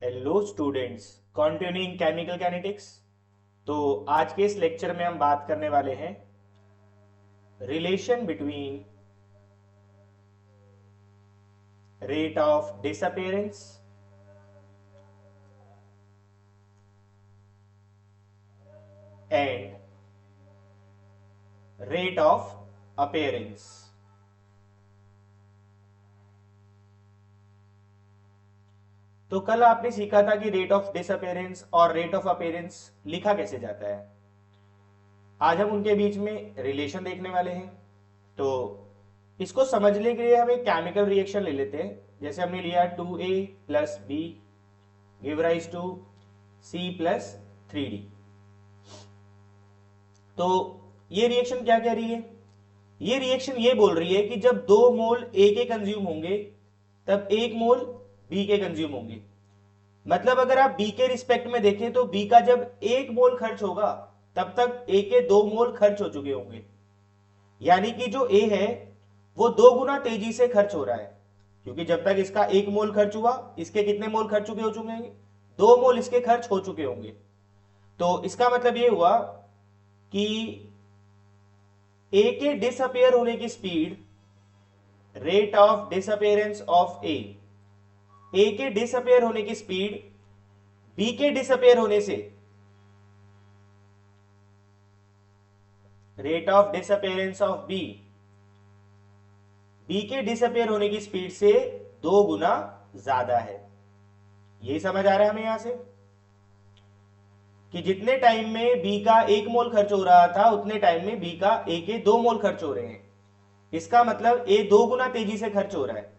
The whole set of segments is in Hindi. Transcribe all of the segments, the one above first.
Hello students, continuing chemical kinetics. तो आज के इस लेक्चर में हम बात करने वाले हैं relation between rate of disappearance and rate of appearance. तो कल आपने सीखा था कि रेट ऑफ डिसअपेरेंस और रेट ऑफ अपेयरेंस लिखा कैसे जाता है। आज हम उनके बीच में रिलेशन देखने वाले हैं। तो इसको समझने के लिए हम एक केमिकल रिएक्शन ले लेते हैं। जैसे हमने लिया 2A plus B give rise to C plus 3D। तो ये रिएक्शन क्या कह रही है? ये रिएक्शन ये बोल रही है कि जब 2 मोल A के कंज्यूम होंगे तब 1 मोल B के कंज्यूम होंगे। मतलब अगर आप B के रिस्पेक्ट में देखें तो B का जब 1 मोल खर्च होगा तब तक A के 2 मोल खर्च हो चुके होंगे। यानी कि जो A है वो 2 गुना तेजी से खर्च हो रहा है, क्योंकि जब तक इसका 1 मोल खर्च हुआ इसके कितने मोल खर्च चुके हो चुके हैं? 2 मोल इसके खर्च हो चुके होंगे। तो इसका मतलब ये हुआ कि A के डिसअपेयर होने की speed, rate of disappearance of A के डिसअपेयर होने की स्पीड B के डिसअपेयर होने से, rate of disappearance of B के डिसअपेयर होने की स्पीड से 2 गुना ज्यादा है। यही समझ आ रहा है हमें यहां से कि जितने टाइम में B का 1 मोल खर्च हो रहा था उतने टाइम में B का A के 2 मोल खर्च हो रहे हैं। इसका मतलब A 2 गुना तेजी से खर्च हो रहा है।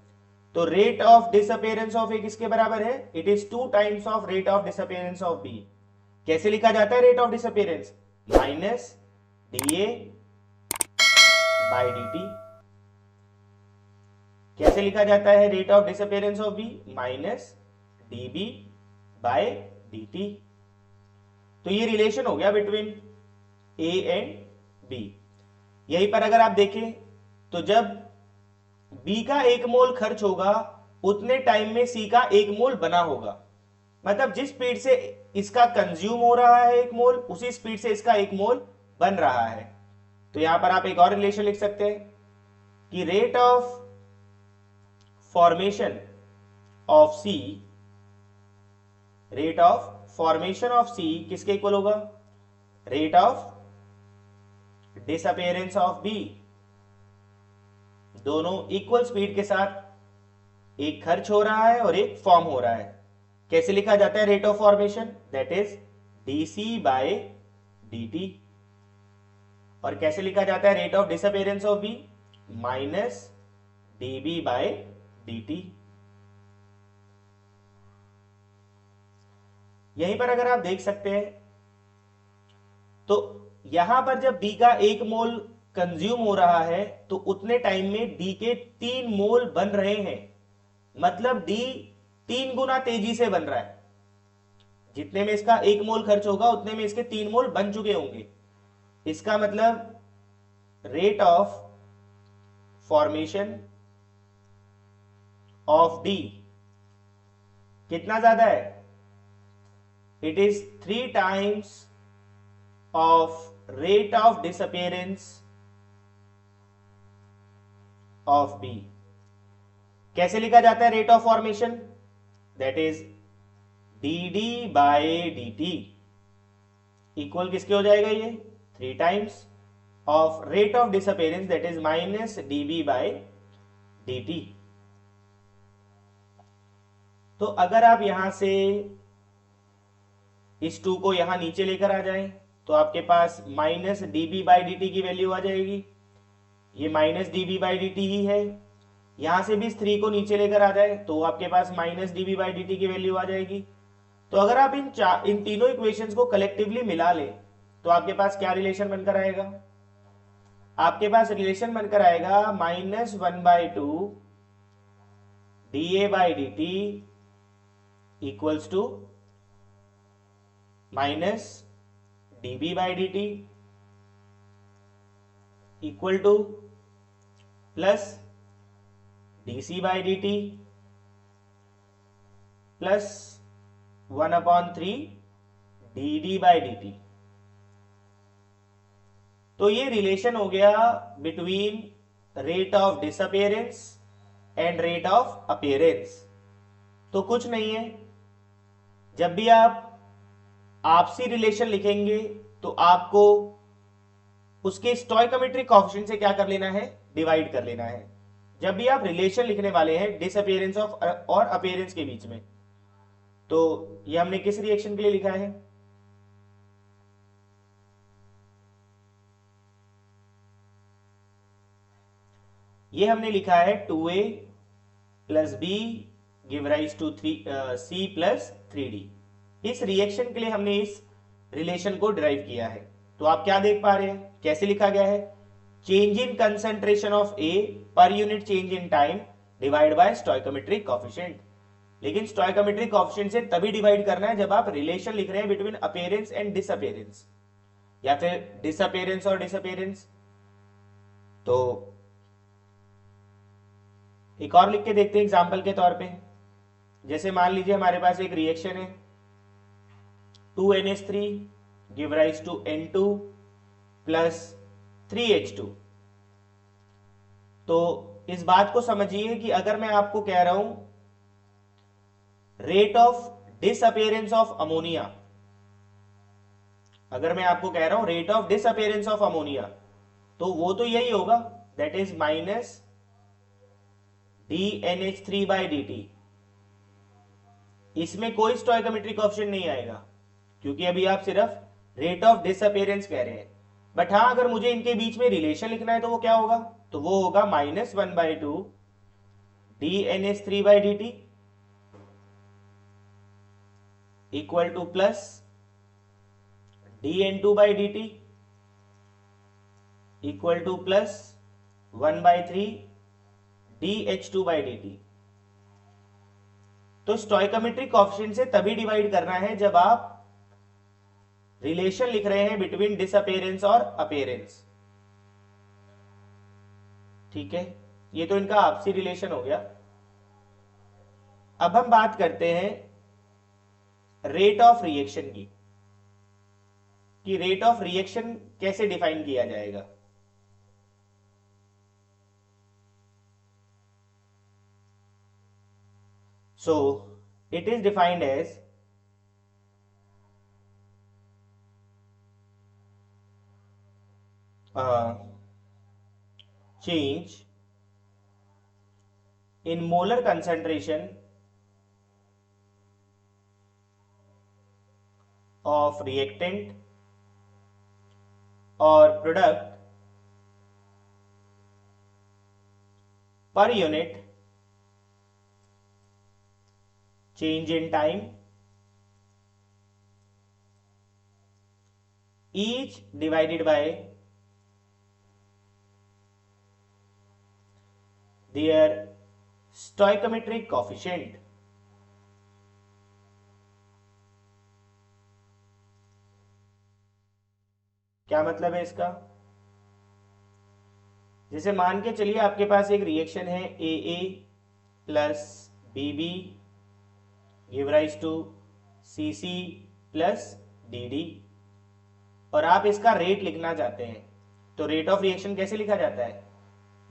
तो rate of disappearance of A किसके बराबर है? It is 2 times of rate of disappearance of B। कैसे लिखा जाता है rate of disappearance? Minus DA by dt। कैसे लिखा जाता है rate of disappearance of B? Minus DB by dt। तो ये रिलेशन हो गया बिटवीन A एंड B। यहीं पर अगर आप देखें तो जब B का 1 मोल खर्च होगा उतने टाइम में C का 1 मोल बना होगा। मतलब जिस स्पीड से इसका कंज्यूम हो रहा है 1 मोल, उसी स्पीड से इसका 1 मोल बन रहा है। तो यहां पर आप एक और रिलेशन लिख सकते हैं कि rate of formation of C, rate of formation of C किसके इक्वल होगा? Rate of disappearance of B। दोनों इक्वल स्पीड के साथ एक खर्च हो रहा है और एक फॉर्म हो रहा है। कैसे लिखा जाता है rate of formation? That is dC by dt। और कैसे लिखा जाता है rate of disappearance of B? Minus dB by dt। यहीं पर अगर आप देख सकते हैं तो यहां पर जब B का 1 मोल कंज्यूम हो रहा है तो उतने टाइम में D के 3 मोल बन रहे हैं। मतलब D 3 गुना तेजी से बन रहा है। जितने में इसका 1 मोल खर्च होगा उतने में इसके 3 मोल बन चुके होंगे। इसका मतलब rate of formation of D कितना ज्यादा है? It is 3 times of rate of disappearance of B। कैसे लिखा जाता है rate of formation? That is dd by dt equal किसके हो जाएगा? ये 3 times of rate of disappearance, that is minus dB by dt। तो अगर आप यहां से इस 2 को यहां नीचे लेकर आ जाएं तो आपके पास माइनस dB बाई dt की वैल्यू आ जाएगी। ये माइनस dB बाई dt ही है। यहां से भी इस 3 को नीचे लेकर आ जाए तो आपके पास माइनस dB बाई dt की वैल्यू आ जाएगी। तो अगर आप इन तीनों इक्वेशंस को कलेक्टिवली मिला ले तो आपके पास क्या रिलेशन बनकर आएगा? आपके पास रिलेशन बनकर आएगा -1/2 dA by dt equals to minus dB by dt equal to plus dC by dt plus 1/3 dd by dt। तो ये रिलेशन हो गया between rate of disappearance and rate of appearance. तो कुछ नहीं है, जब भी आप आपसी रिलेशन लिखेंगे तो आपको उसके स्टोइकोमेट्रिक कोएफिशिएंट से क्या कर लेना है, डिवाइड कर लेना है। जब भी आप रिलेशन लिखने वाले हैं डिसअपियरेंस ऑफ और अपीयरेंस के बीच में, तो ये हमने किस रिएक्शन के लिए लिखा है, ये हमने लिखा है 2a plus B give rise to c plus 3d। इस रिएक्शन के लिए हमने इस रिलेशन को डिराइव किया है। तो आप क्या देख पा रहे हैं, कैसे लिखा गया है, चेंज इन कंसंट्रेशन ऑफ ए पर unit change in time divide by stoichiometric coefficient. लेकिन स्टोइकोमेट्रिक कोएफिशिएंट से तभी डिवाइड करना है जब आप रिलेशन लिख रहे हैं बिटवीन अपीयरेंस एंड डिसअपियरेंस, या फिर डिसअपियरेंस और डिसअपियरेंस। तो एक और लिख के देखते हैं एग्जांपल के तौर पे। जैसे मान लीजिए हमारे पास एक रिएक्शन है 2NH3 give rise to N2 plus 3H2। तो इस बात को समझिए कि अगर मैं आपको कह रहा हूं rate of disappearance of ammonia, अगर मैं आपको कह रहा हूं rate of disappearance of ammonia, तो वो तो यही होगा, that is minus dNH3 by dt। इसमें कोई स्टोइकोमेट्रिक कोएफिशिएंट नहीं आएगा क्योंकि अभी आप सिर्फ रेट ऑफ डिसअपियरेंस कह रहे हैं। बट हाँ, अगर मुझे इनके बीच में रिलेशन लिखना है तो वो क्या होगा, तो वो होगा -1/2 dNH3 by dt equal to plus dN2 by dt equal to plus 1/3 dH2 by dt। तो स्टोइकोमेट्रिक कोएफिशिएंट से तभी डिवाइड करना है जब आप रिलेशन लिख रहे हैं बिटवीन डिसअपियरेंस और अपीयरेंस। ठीक है, ये तो इनका आपसी रिलेशन हो गया। अब हम बात करते हैं रेट ऑफ रिएक्शन की, कि रेट ऑफ रिएक्शन कैसे डिफाइन किया जाएगा। So it is defined as change in molar concentration of reactant or product per unit change in time, each divided by their stoichiometric coefficient। क्या मतलब है इसका, जैसे मान के चलिए आपके पास एक रिएक्शन है AA plus BB give rise to CC plus DD, और आप इसका रेट लिखना चाहते हैं। तो रेट ऑफ रिएक्शन कैसे लिखा जाता है,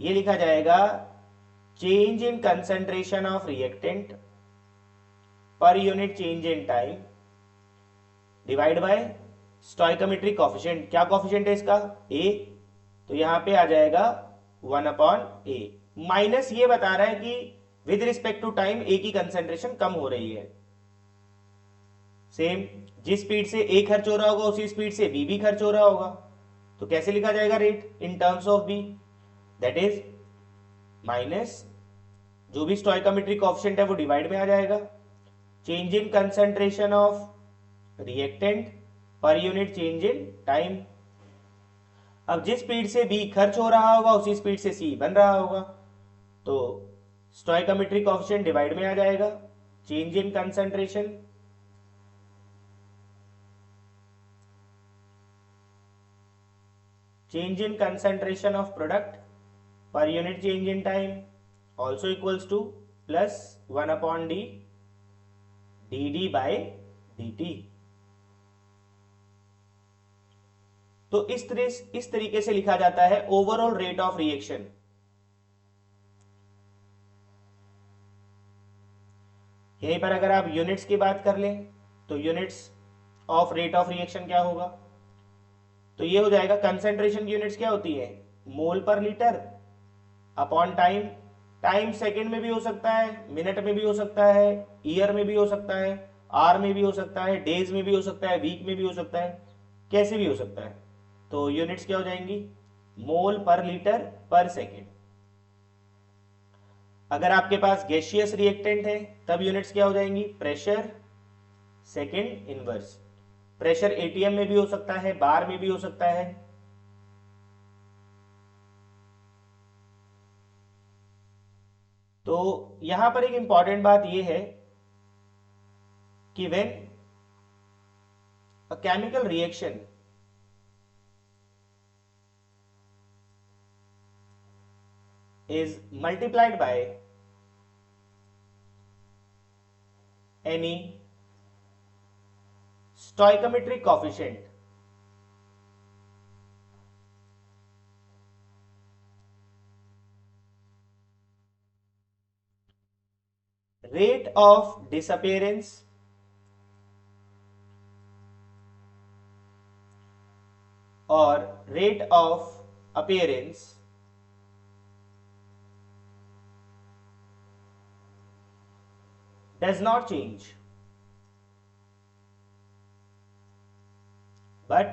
ये लिखा जाएगा change in concentration of reactant पर unit change in time divide by stoichiometric coefficient. क्या कोएफिशिएंट है इसका, A, तो यहां पे आ जाएगा 1/A। माइनस ये बता रहा है कि with respect to time A की कंसेंट्रेशन कम हो रही है। सेम जिस स्पीड से A खर्च हो रहा होगा उसी स्पीड से B भी खर्च हो रहा होगा। तो कैसे लिखा जाएगा rate in terms of B, that is minus जो भी स्टोइकोमेट्रिक कोएफिशिएंट है वो डिवाइड में आ जाएगा, change in concentration of reactant पर यूनिट चेंज इन टाइम। अब जिस स्पीड से B खर्च हो रहा होगा उसी स्पीड से C बन रहा होगा, तो स्टोइकोमेट्रिक कोएफिशिएंट डिवाइड में आ जाएगा, change in concentration of product पर unit change in time also equals to plus 1/D dd by dt। तो इस तरीके से लिखा जाता है ओवरऑल रेट ऑफ रिएक्शन। यहीं पर अगर आप यूनिट्स की बात कर लें तो units of rate of reaction क्या होगा, तो ये हो जाएगा कंसेंट्रेशन की यूनिट्स क्या होती है, मोल पर litre upon time. Time second में भी हो सकता है, मिनट में भी हो सकता है, ईयर में भी हो सकता है, आर में भी हो सकता है, डेज में भी हो सकता है, वीक में भी हो सकता है, कैसे भी हो सकता है। तो यूनिट्स क्या हो जाएंगी, मोल पर लीटर पर सेकेंड। अगर आपके पास गैसियस रिएक्टेंट है तब यूनिट्स क्या हो जाएंगी, pressure second inverse. Pressure ATM में भी हो सकता है, बार में भी हो सकता है। तो यहां पर एक इंपॉर्टेंट बात यह है कि when a chemical reaction is multiplied by any stoichiometric coefficient, rate of disappearance or rate of appearance does not change, but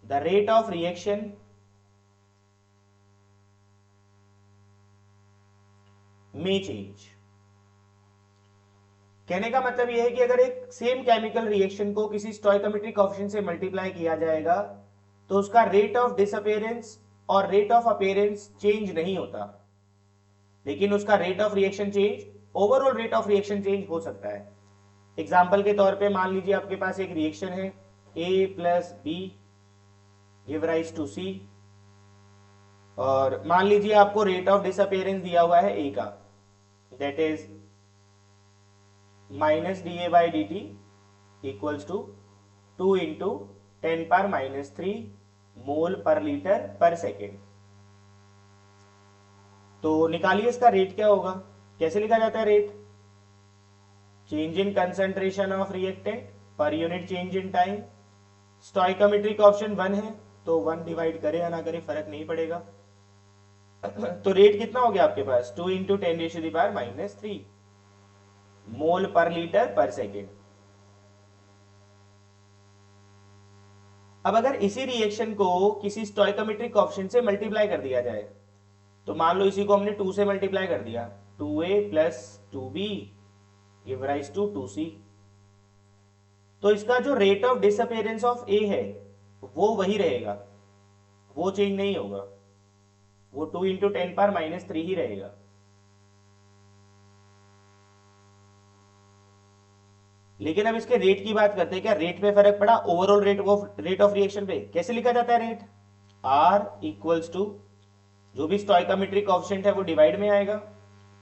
the rate of reaction may change। कहने का मतलब यह है कि अगर एक सेम केमिकल रिएक्शन को किसी स्टोइकोमेट्रिक कोएफिशिएंट से मल्टीप्लाई किया जाएगा तो उसका रेट ऑफ डिसअपीयरेंस और रेट ऑफ अपीयरेंस चेंज नहीं होता, लेकिन उसका rate of reaction change, overall rate of reaction change हो सकता है। एग्जाम्पल के तौर पे मान लीजिए आपके पास एक रिएक्शन है A plus B give rise to C, और मान लीजिए आपको रेट ऑफ डिसअपीयरेंस दिया हुआ है A का, that is minus d a by d t equals to 2 into 10⁻³ mole पर लीटर पर सेकेंड। तो निकालिए इसका रेट क्या होगा, कैसे लिखा जाता है rate, change in concentration of reactant पर unit change in time. Stoichiometric option 1 है तो 1 डिवाइड करे या ना करे फर्क नहीं पड़ेगा। तो रेट कितना हो गया आपके पास, 2 इंटू 10⁻³ मोल पर लीटर पर सेकेंड। अब अगर इसी रिएक्शन को किसी स्टोइकोमेट्रिक कोएफिशिएंट से मल्टीप्लाई कर दिया जाए, तो मान लो इसी को हमने 2 से मल्टीप्लाई कर दिया, 2a plus 2b give rise to 2c, तो इसका जो rate of disappearance of a है वो वही रहेगा, वो चेंज नहीं होगा, वो 2 इंटू 10⁻³ ही रहेगा। लेकिन अब इसके रेट की बात करते हैं, क्या रेट पे फर्क पड़ा, ओवरऑल रेट ऑफ रिएक्शन पे कैसे लिखा जाता है रेट, R इक्वल्स टू जो भी स्टोइकोमेट्रिक कोएफिशिएंट है वो डिवाइड में आएगा,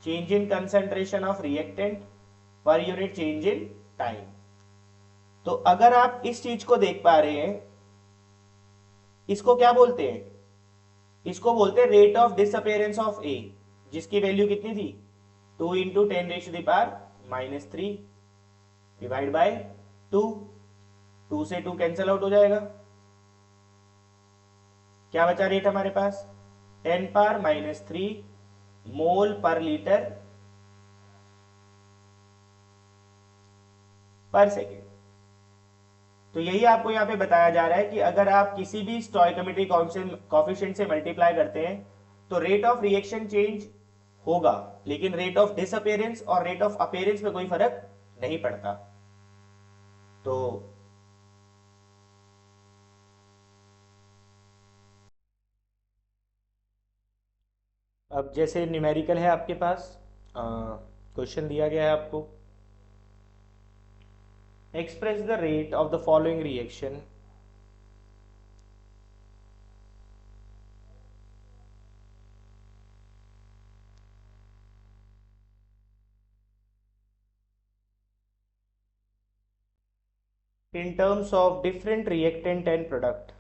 change in concentration of reactant पर यूनिट चेंज इन टाइम। तो अगर आप इस चीज को देख पा रहे हैं, इसको क्या बोलते हैं, इसको बोलते हैं रेट ऑफ डिसअपीयरेंस ऑफ ए, जिसकी वैल्यू कितनी थी, 2 इंटू 10⁻³ डिवाइड बाय 2, 2 से 2 कैंसिल आउट हो जाएगा, क्या बचा रेट हमारे पास, 10⁻³ मोल पर लीटर पर सेकेंड। तो यही आपको यहां पे बताया जा रहा है कि अगर आप किसी भी स्टोइकोमेट्रिक कोएफिशिएंट से मल्टीप्लाई करते हैं तो रेट ऑफ रिएक्शन चेंज होगा, लेकिन रेट ऑफ डिसअपीयरेंस और रेट ऑफ अपीयरेंस में कोई फर्क नहीं पड़ता। तो अब जैसे न्यूमेरिकल है आपके पास, क्वेश्चन दिया गया है आपको, express the rate of the following reaction in terms of different reactant and product.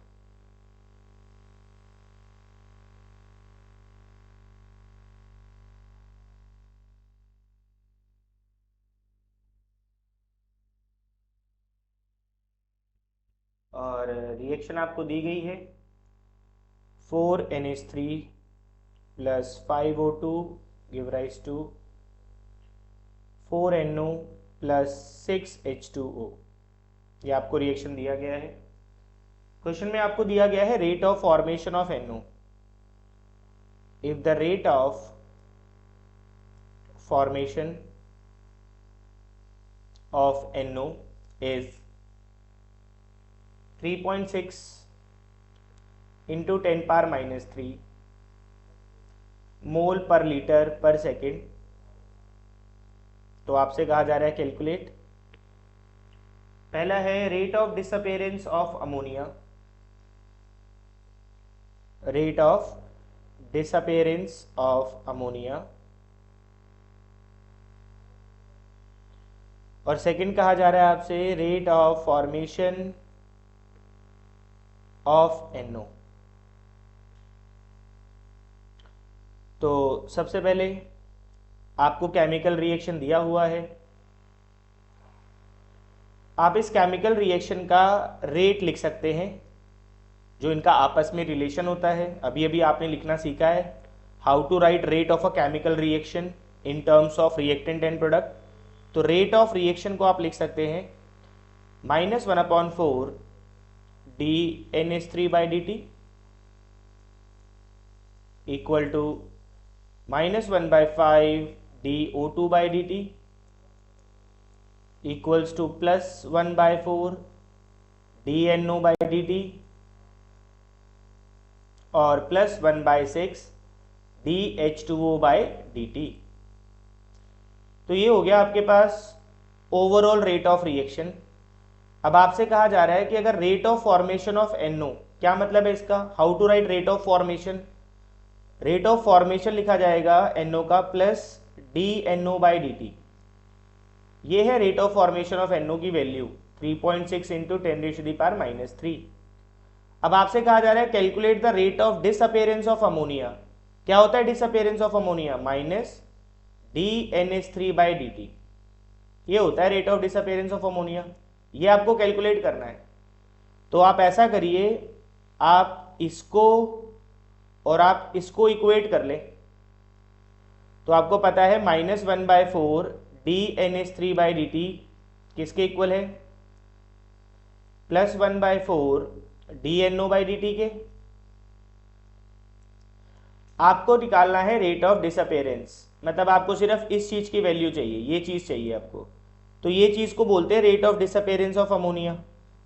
और रिएक्शन आपको दी गई है 4NH3 plus 5O2 give rise to 4NO plus 6H2O। ये आपको रिएक्शन दिया गया है। क्वेश्चन में आपको दिया गया है rate of formation of NO। If the rate of formation of NO is 3.6 into 10 power minus 3 मोल पर लीटर पर सेकेंड, तो आपसे कहा जा रहा है कैलकुलेट। पहला है rate of disappearance of ammonia, rate of disappearance of ammonia, और सेकंड कहा जा रहा है आपसे rate of formation of NO। तो सबसे पहले आपको केमिकल रिएक्शन दिया हुआ है, आप इस केमिकल रिएक्शन का रेट लिख सकते हैं, जो इनका आपस में रिलेशन होता है। अभी अभी आपने लिखना सीखा है how to write rate of a chemical reaction in terms of reactant and product. तो रेट ऑफ रिएक्शन को आप लिख सकते हैं -1/4 dNH3/dt equal to -1/5 dO2/dt equals to +1/4 dNO/dt और +1/6 dH2O/dt। तो ये हो गया आपके पास ओवरऑल रेट ऑफ रिएक्शन। अब आपसे कहा जा रहा है कि अगर rate of formation of NO, क्या मतलब है इसका, how to write rate of formation. Rate of formation लिखा जाएगा NO का प्लस dNO/dt। ये है rate of formation of NO की वैल्यू 3.6 इंटू 10⁻⁻3। अब आपसे कहा जा रहा है calculate the rate of disappearance of ammonia. क्या होता है डिसअपेरेंस ऑफ अमोनिया, -dNH3/dt। ये होता है rate of disappearance of ammonia. ये आपको कैलकुलेट करना है। तो आप ऐसा करिए, आप इसको और आप इसको इक्वेट कर लें, तो आपको पता है -1/4 dNH3/dt किसके इक्वल है, +1/4 dNO/dt के। आपको निकालना है रेट ऑफ डिसअपेरेंस, मतलब आपको सिर्फ इस चीज की वैल्यू चाहिए, ये चीज चाहिए आपको। तो ये चीज को बोलते हैं rate of disappearance of ammonia.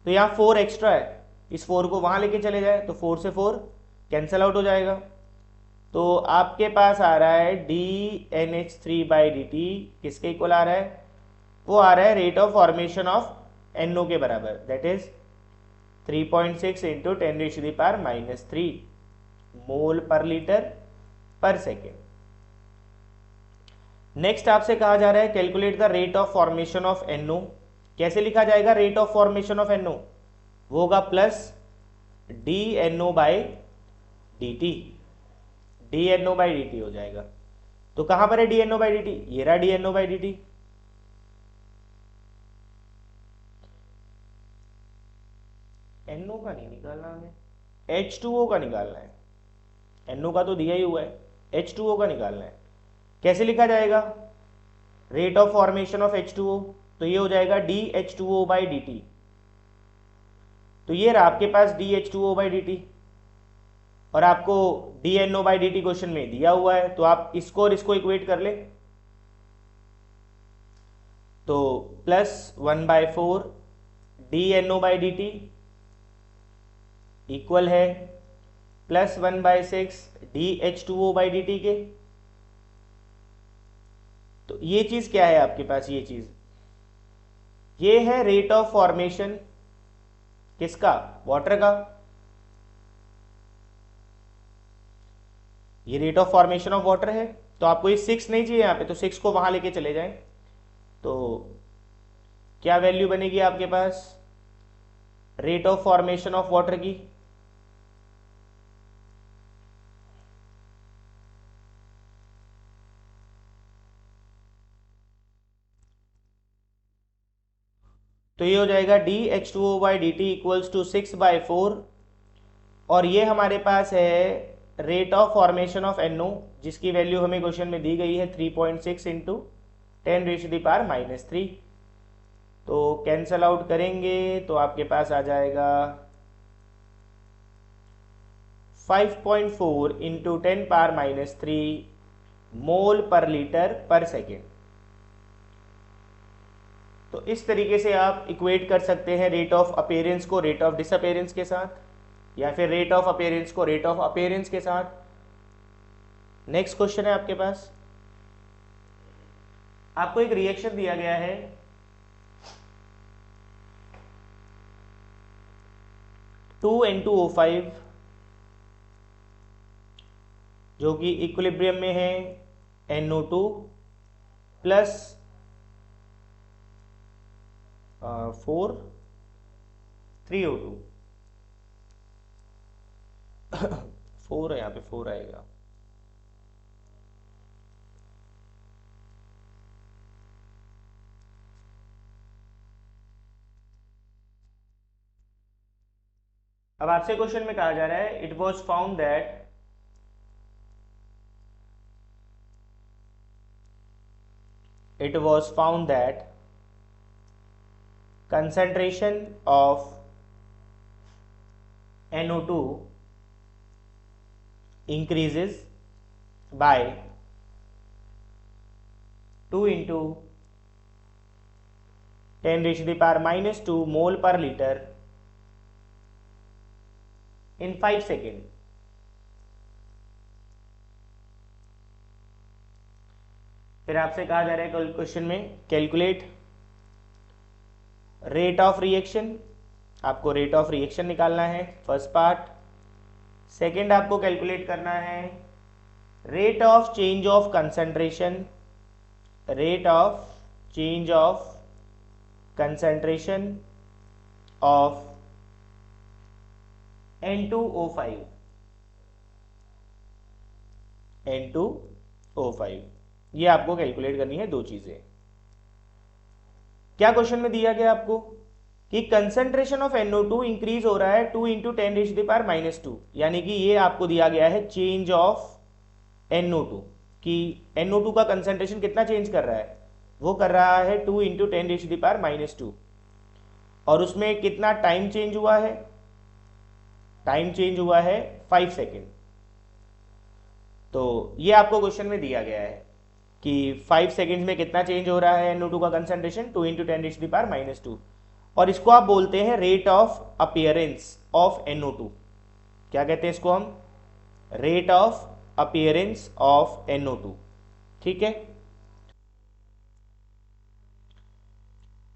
तो यहाँ 4 एक्स्ट्रा है, इस 4 को वहां लेके चले जाए तो 4 से 4 कैंसल आउट हो जाएगा। तो आपके पास आ रहा है dNH3/dt किसके इक्वल आ रहा है, वो आ रहा है rate of formation of NO के बराबर, दैट इज 3.6 इंटू 10⁻³ मोल पर लीटर पर सेकेंड। नेक्स्ट आपसे कहा जा रहा है calculate the rate of formation of NO। कैसे लिखा जाएगा rate of formation of NO, वो होगा प्लस dNO/dt, dNO/dt हो जाएगा। तो कहां पर है dNO/dt, ये रहा dNO/dt। NO का नहीं निकालना हमें, H2O का निकालना है। NO का तो दिया ही हुआ है, H2O का निकालना है। कैसे लिखा जाएगा rate of formation of H2O, तो ये हो जाएगा dH2O/dt। तो ये रहा आपके पास dH2O/dt, और आपको dNO/dt क्वेश्चन में दिया हुआ है, तो आप इसको और इसको इक्वेट कर ले। तो +1/4 dNO/dt इक्वल है +1/6 dH2O/dt के। तो ये चीज क्या है आपके पास, ये चीज ये है रेट ऑफ फॉर्मेशन किसका, वाटर का। ये rate of formation of water है। तो आपको ये 6 नहीं चाहिए यहाँ पे, तो 6 को वहां लेके चले जाएं। तो क्या वैल्यू बनेगी आपके पास rate of formation of water की, तो ये हो जाएगा dH2O/dt इक्वल्स टू 6/4, और ये हमारे पास है rate of formation of NO जिसकी वैल्यू हमें क्वेश्चन में दी गई है 3.6 इंटू 10⁻³ तो कैंसल आउट करेंगे तो आपके पास आ जाएगा 5.4 इंटू 10⁻³ मोल पर लीटर पर सेकेंड। तो इस तरीके से आप इक्वेट कर सकते हैं रेट ऑफ अपीयरेंस को रेट ऑफ डिसअपीयरेंस के साथ, या फिर रेट ऑफ अपीयरेंस को रेट ऑफ अपीयरेंस के साथ। नेक्स्ट क्वेश्चन है आपके पास, आपको एक रिएक्शन दिया गया है 2N2O5 जो कि इक्विलिब्रियम में है NO2 प्लस 3O2 4 है, यहाँ पे 4 आएगा। अब आपसे क्वेश्चन में कहा जा रहा है it was found that concentration of NO2 increases by 2 into 10⁻⁻² mole per liter in 5 seconds। फिर आपसे कहा जा रहा है क्वेश्चन में कैलकुलेट रेट ऑफ रिएक्शन, आपको रेट ऑफ रिएक्शन निकालना है फर्स्ट पार्ट। सेकंड आपको कैलकुलेट करना है rate of change of concentration, rate of change of concentration of N2O5 ये आपको कैलकुलेट करनी है दो चीजें। क्या क्वेश्चन में दिया गया आपको कि कंसंट्रेशन ऑफ NO2 इंक्रीज हो रहा है 2 इंटू 10⁻², यानी कि ये आपको दिया गया है चेंज ऑफ NO2 कि NO2 का कंसंट्रेशन कितना चेंज कर रहा है, वो कर रहा है 2 इंटू 10⁻², और उसमें कितना टाइम चेंज हुआ है, टाइम चेंज हुआ है 5 सेकेंड। तो ये आपको क्वेश्चन में दिया गया है कि 5 सेकेंड में कितना चेंज हो रहा है NO2 का कंसंट्रेशन 2 इंटू 10⁻², और इसको आप बोलते हैं rate of appearance of NO2। क्या कहते हैं इसको हम, rate of appearance of NO2। ठीक है,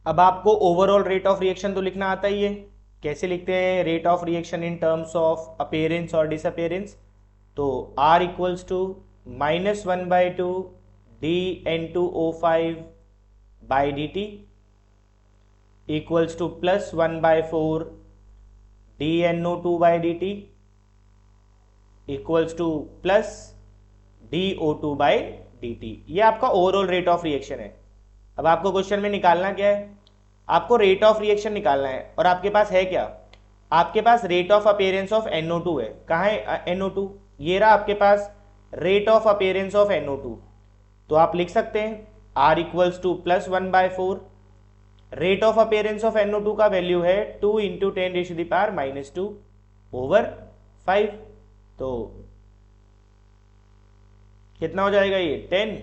अब आपको ओवरऑल रेट ऑफ रिएक्शन तो लिखना आता ही है। कैसे लिखते हैं rate of reaction in terms of appearance और डिसअपीयरेंस, तो R equals to -1/2 dN2O5/dt equals to +1/4 dNO2/dt equals to plus DO2/dt। ये आपका ओवरऑल रेट ऑफ रिएक्शन है। अब आपको क्वेश्चन में निकालना क्या है, आपको रेट ऑफ रिएक्शन निकालना है, और आपके पास है क्या, आपके पास rate of appearance of NO2 है। कहाँ है NO2, ये रहा आपके पास rate of appearance of NO2। तो आप लिख सकते हैं R equals to +1/4, rate of appearance of NO2 का वैल्यू है 2 इंटू 10⁻² ओवर 5, तो कितना हो जाएगा ये 10,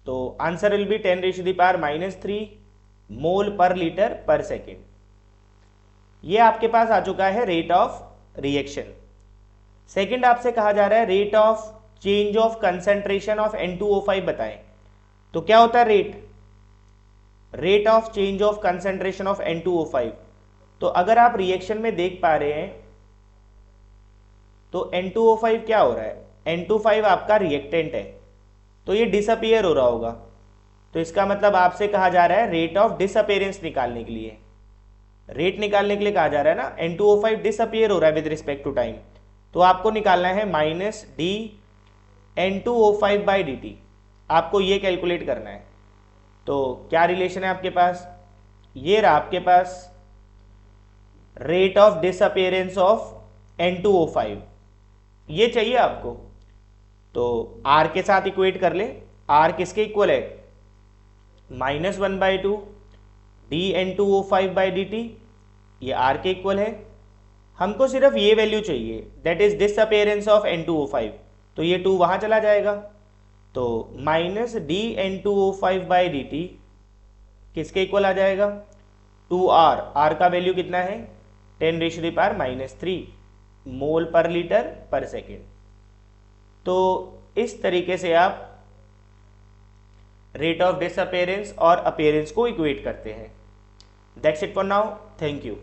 तो आंसर विल बी 10⁻³ मोल पर लीटर पर सेकेंड। ये आपके पास आ चुका है रेट ऑफ रिएक्शन। सेकेंड आपसे कहा जा रहा है rate of change of concentration of N2O5 बताएं। तो क्या होता है rate of change of concentration of N2O5। तो अगर आप रिएक्शन में देख पा रहे हैं तो N2O5 क्या हो रहा है, N25 आपका रिएक्टेंट है, तो ये डिसअपीयर हो रहा होगा। तो इसका मतलब आपसे कहा जा रहा है रेट ऑफ डिसअपीयरेंस निकालने के लिए। रेट निकालने के लिए कहा जा रहा है ना, N2O5 डिसअपियर हो रहा है विद रिस्पेक्ट टू टाइम, तो आपको निकालना है minus D N2O5 by d T, आपको ये कैलकुलेट करना है। तो क्या रिलेशन है आपके पास, ये रहा आपके पास rate of disappearance of N2O5, ये चाहिए आपको। तो R के साथ इक्वेट कर ले, R किसके इक्वल है, -1/2 dN2O5 बाई डी टी, ये R के इक्वल है। हमको सिर्फ ये वैल्यू चाहिए, that is disappearance of N2O5, तो ये 2 वहां चला जाएगा। तो minus dN2O5 by d T किसके इक्वल आ जाएगा, 2R, R का वैल्यू कितना है 10⁻³ मोल पर लीटर पर सेकेंड। तो इस तरीके से आप रेट ऑफ डिसअपियरेंस और अपीयरेंस को इक्वेट करते हैं। That's it for now, thank you.